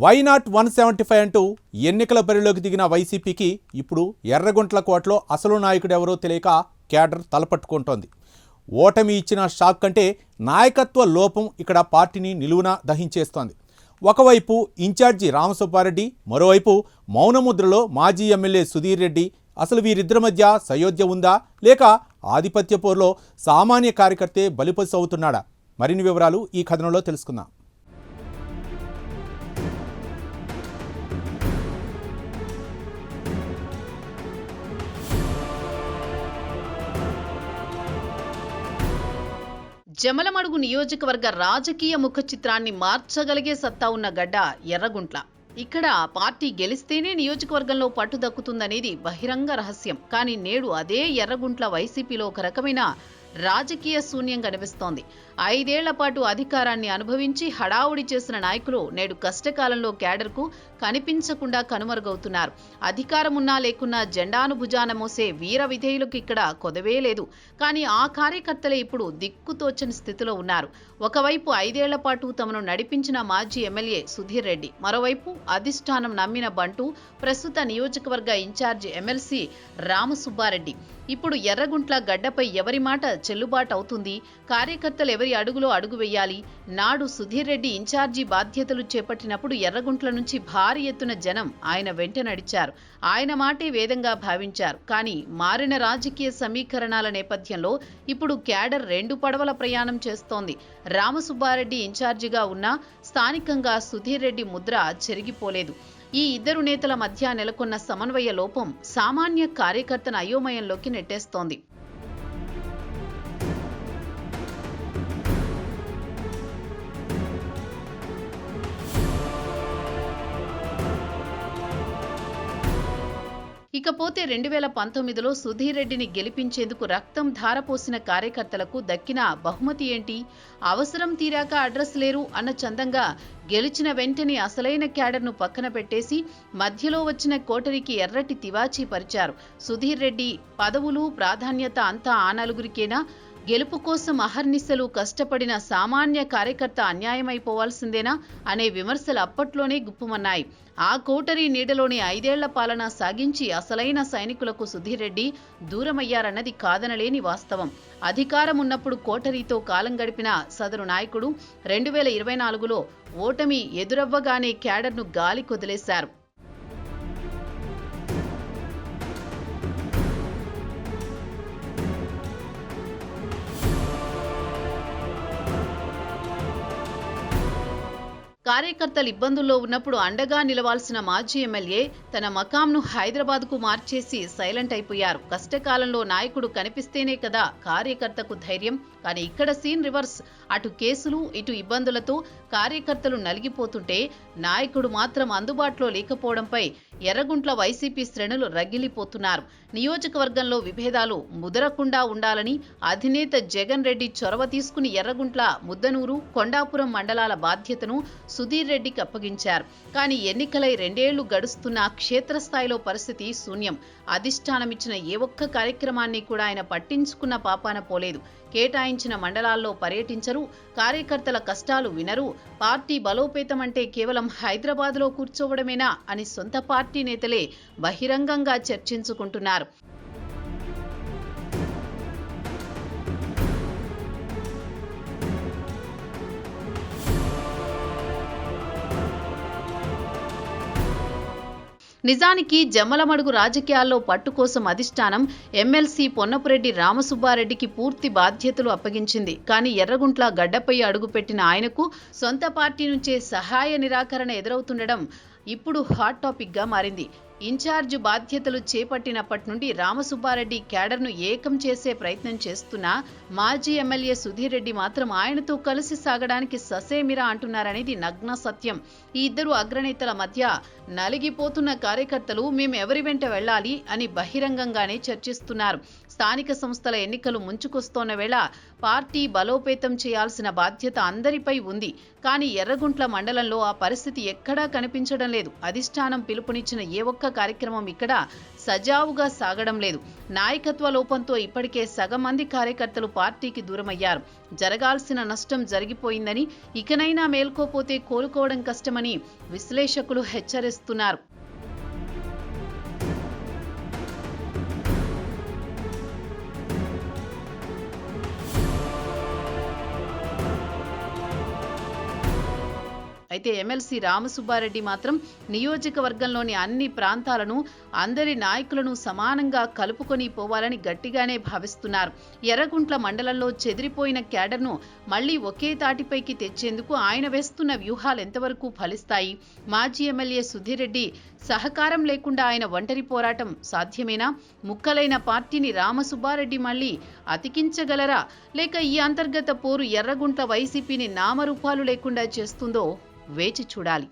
Why not 175 అంటూ ఎన్నికల బరిలోకి దిగిన వైసీపీకి ఇప్పుడు ఎర్రగుంట్ల కోటలో అసలు నాయకుడెవరో తెలియక క్యాడర్ తలపట్టుకుంటోంది. ఓటమి ఇచ్చిన షాక్ కంటే నాయకత్వ లోపం ఇక్కడ పార్టీని నిలువున దహించేస్తోంది. ఒకవైపు ఇన్ఛార్జి రామసుబ్బారెడ్డి, మరోవైపు మౌనముద్రలో మాజీ ఎమ్మెల్యే సుధీర్ రెడ్డి. అసలు వీరిద్దరి మధ్య సయోధ్య ఉందా, లేక ఆధిపత్య పోరులో సామాన్య కార్యకర్తే బలిపశు అవుతున్నాడా? మరిన్ని వివరాలు ఈ కథనంలో తెలుసుకుందాం. జమలమడుగు నియోజకవర్గ రాజకీయ ముఖ చిత్రాన్ని మార్చగలిగే సత్తా ఉన్న గడ్డ ఎర్రగుంట్ల. ఇక్కడ పార్టీ గెలిస్తేనే నియోజకవర్గంలో పట్టు దక్కుతుందనేది బహిరంగ రహస్యం. కానీ నేడు అదే ఎర్రగుంట్ల వైసీపీలో ఒక రకమైన రాజకీయ శూన్యం కనిపిస్తోంది. 5 ఏళ్ల పాటు అధికారాన్ని అనుభవించి హడావుడి చేసిన నాయకులు నేడు కష్టకాలంలో క్యాడర్కు కనిపించకుండా కనుమరుగవుతున్నారు. అధికారం ఉన్నా లేకున్నా జెండాను భుజాన మోసే వీర విధేయులకు ఇక్కడ కొదవే లేదు. కానీ ఆ కార్యకర్తలే ఇప్పుడు దిక్కుతోచని స్థితిలో ఉన్నారు. ఒకవైపు 5 ఏళ్ల పాటు తమను నడిపించిన మాజీ ఎమ్మెల్యే సుధీర్ రెడ్డి, మరోవైపు అధిష్టానం నమ్మిన బంటు, ప్రస్తుత నియోజకవర్గ ఇన్ఛార్జి ఎమ్మెల్సీ రామసుబ్బారెడ్డి. ఇప్పుడు ఎర్రగుంట్ల గడ్డపై ఎవరి మాట చెల్లుబాటు అవుతుంది? కార్యకర్తలు ఎవరి అడుగులో అడుగు వేయాలి? నాడు సుధీర్ రెడ్డి ఇన్ఛార్జి బాధ్యతలు చేపట్టినప్పుడు ఎర్రగుంట్ల నుంచి భారీ ఎత్తున జనం ఆయన వెంట నడిచారు. ఆయన మాటే వేదంగా భావించారు. కానీ మారిన రాజకీయ సమీకరణాల నేపథ్యంలో ఇప్పుడు క్యాడర్ 2 పడవల ప్రయాణం చేస్తోంది. రామసుబ్బారెడ్డి ఇన్ఛార్జిగా ఉన్నా స్థానికంగా సుధీర్ రెడ్డి ముద్ర చెరిగిపోలేదు. ఈ ఇద్దరు నేతల మధ్య నెలకొన్న సమన్వయ లోపం సామాన్య కార్యకర్తను అయోమయంలోకి నెట్టేస్తోంది. ఇకపోతే 2019లో సుధీర్ రెడ్డిని గెలిపించేందుకు రక్తం ధారపోసిన కార్యకర్తలకు దక్కిన బహుమతి ఏంటి? అవసరం తీరాక అడ్రస్ లేరు అన్న చందంగా గెలిచిన వెంటనే అసలైన క్యాడర్ను పక్కన పెట్టేసి మధ్యలో వచ్చిన కోటరికి ఎర్రటి తివాచీ పరిచారు. సుధీర్ రెడ్డి పదవులు, ప్రాధాన్యత అంతా ఆ నలుగురికేనా? గెలుపు కోసం అహర్నిశలు కష్టపడిన సామాన్య కార్యకర్త అన్యాయమైపోవాల్సిందేనా అనే విమర్శలు అప్పట్లోనే గుప్పుమన్నాయి. ఆ కోటరీ నీడలోని 5 ఏళ్ల పాలన సాగించి అసలైన సైనికులకు సుధీర్ రెడ్డి దూరమయ్యారన్నది కాదనలేని వాస్తవం. అధికారం ఉన్నప్పుడు కోటరీతో కాలం గడిపిన సదరు నాయకుడు 2024లో ఓటమి ఎదురవ్వగానే క్యాడర్ను గాలి కొదిలేశారు. కార్యకర్తలు ఇబ్బందుల్లో ఉన్నప్పుడు అండగా నిలవాల్సిన మాజీ ఎమ్మెల్యే తన మకాంను హైదరాబాద్కు మార్చేసి సైలెంట్ అయిపోయారు. కష్టకాలంలో నాయకుడు కనిపిస్తేనే కదా కార్యకర్తకు ధైర్యం. కానీ ఇక్కడ సీన్ రివర్స్. అటు కేసులు, ఇటు ఇబ్బందులతో కార్యకర్తలు నలిగిపోతుంటే నాయకుడు మాత్రం అందుబాటులో లేకపోవడంపై ఎర్రగుంట్ల వైసీపీ శ్రేణులు రగిలిపోతున్నారు. నియోజకవర్గంలో విభేదాలు ముదరకుండా ఉండాలని అధినేత జగన్ రెడ్డి చొరవ తీసుకుని ఎర్రగుంట్ల, ముద్దనూరు, కొండాపురం మండలాల బాధ్యతను సుధీర్ రెడ్డికి అప్పగించారు. కానీ ఎన్నికలై 2 ఏళ్లు గడుస్తున్న క్షేత్రస్థాయిలో పరిస్థితి శూన్యం. అధిష్టానమిచ్చిన ఏ ఒక్క కార్యక్రమాన్ని కూడా ఆయన పట్టించుకున్న పాపాన పోలేదు. కేటాయించిన మండలాల్లో పర్యటించరు, కార్యకర్తల కష్టాలు వినరు. పార్టీ బలోపేతం అంటే కేవలం హైదరాబాద్లో కూర్చోవడమేనా అని సొంత పార్టీ నేతలే బహిరంగంగా చర్చించుకుంటున్నారు. నిజానికి జమ్మలమడుగు రాజకీయాల్లో పట్టు కోసం అధిష్టానం ఎమ్మెల్సీ పొన్నపురెడ్డి రామసుబ్బారెడ్డికి పూర్తి బాధ్యతలు అప్పగించింది. కానీ ఎర్రగుంట్ల గడ్డపై అడుగుపెట్టిన ఆయనకు సొంత పార్టీ నుంచే సహాయ నిరాకరణ ఎదురవుతుండడం ఇప్పుడు హాట్ టాపిక్గా మారింది. ఇన్ఛార్జ్ బాధ్యతలు చేపట్టినప్పటి నుండి రామసుబ్బారెడ్డి క్యాడర్ను ఏకం చేసే ప్రయత్నం చేస్తున్నా మాజీ ఎమ్మెల్యే సుధీర్ రెడ్డి మాత్రం ఆయనతో కలిసి సాగడానికి ససేమిరా అంటున్నారనేది నగ్న సత్యం. ఈ ఇద్దరు అగ్రనేతల మధ్య నలిగిపోతున్న కార్యకర్తలు మేము ఎవరి వెంట వెళ్ళాలి అని బహిరంగంగానే చర్చిస్తున్నారు. స్థానిక సంస్థల ఎన్నికలు ముంచుకొస్తోన్న వేళ పార్టీ బలోపేతం చేయాల్సిన బాధ్యత అందరిపై ఉంది. కానీ ఎర్రగుంట్ల మండలంలో ఆ పరిస్థితి ఎక్కడా కనిపించడం లేదు. అధిష్టానం పిలుపునిచ్చిన ఏ ఒక్క నియామక కార్యక్రమం ఇక్కడ సజావుగా సాగడం లేదు. నాయకత్వ లోపంతో ఇప్పటికే సగం మంది కార్యకర్తలు పార్టీకి దూరమయ్యారు. జరగాల్సిన నష్టం జరిగిపోయిందని, ఇకనైనా మేల్కోపోతే కోలుకోవడం కష్టమని విశ్లేషకులు హెచ్చరిస్తున్నారు. అయితే ఎమ్మెల్సీ రామసుబ్బారెడ్డి మాత్రం నియోజకవర్గంలోని అన్ని ప్రాంతాలను, అందరి నాయకులను సమానంగా కలుపుకొని పోవాలని గట్టిగానే భావిస్తున్నారు. ఎర్రగుంట్ల మండలంలో చెదిరిపోయిన క్యాడర్ను మళ్లీ ఒకే తాటిపైకి తెచ్చేందుకు ఆయన వేస్తున్న వ్యూహాలు ఎంతవరకు ఫలిస్తాయి? మాజీ ఎమ్మెల్యే సుధీర్ రెడ్డి సహకారం లేకుండా ఆయన ఒంటరి పోరాటం సాధ్యమేనా? ముక్కలైన పార్టీని రామసుబ్బారెడ్డి మళ్లీ అతికించగలరా? లేక ఈ అంతర్గత పోరు ఎర్రగుంట్ల వైసీపీని నామరూపాలు లేకుండా చేస్తుందో వేచి చూడాలి.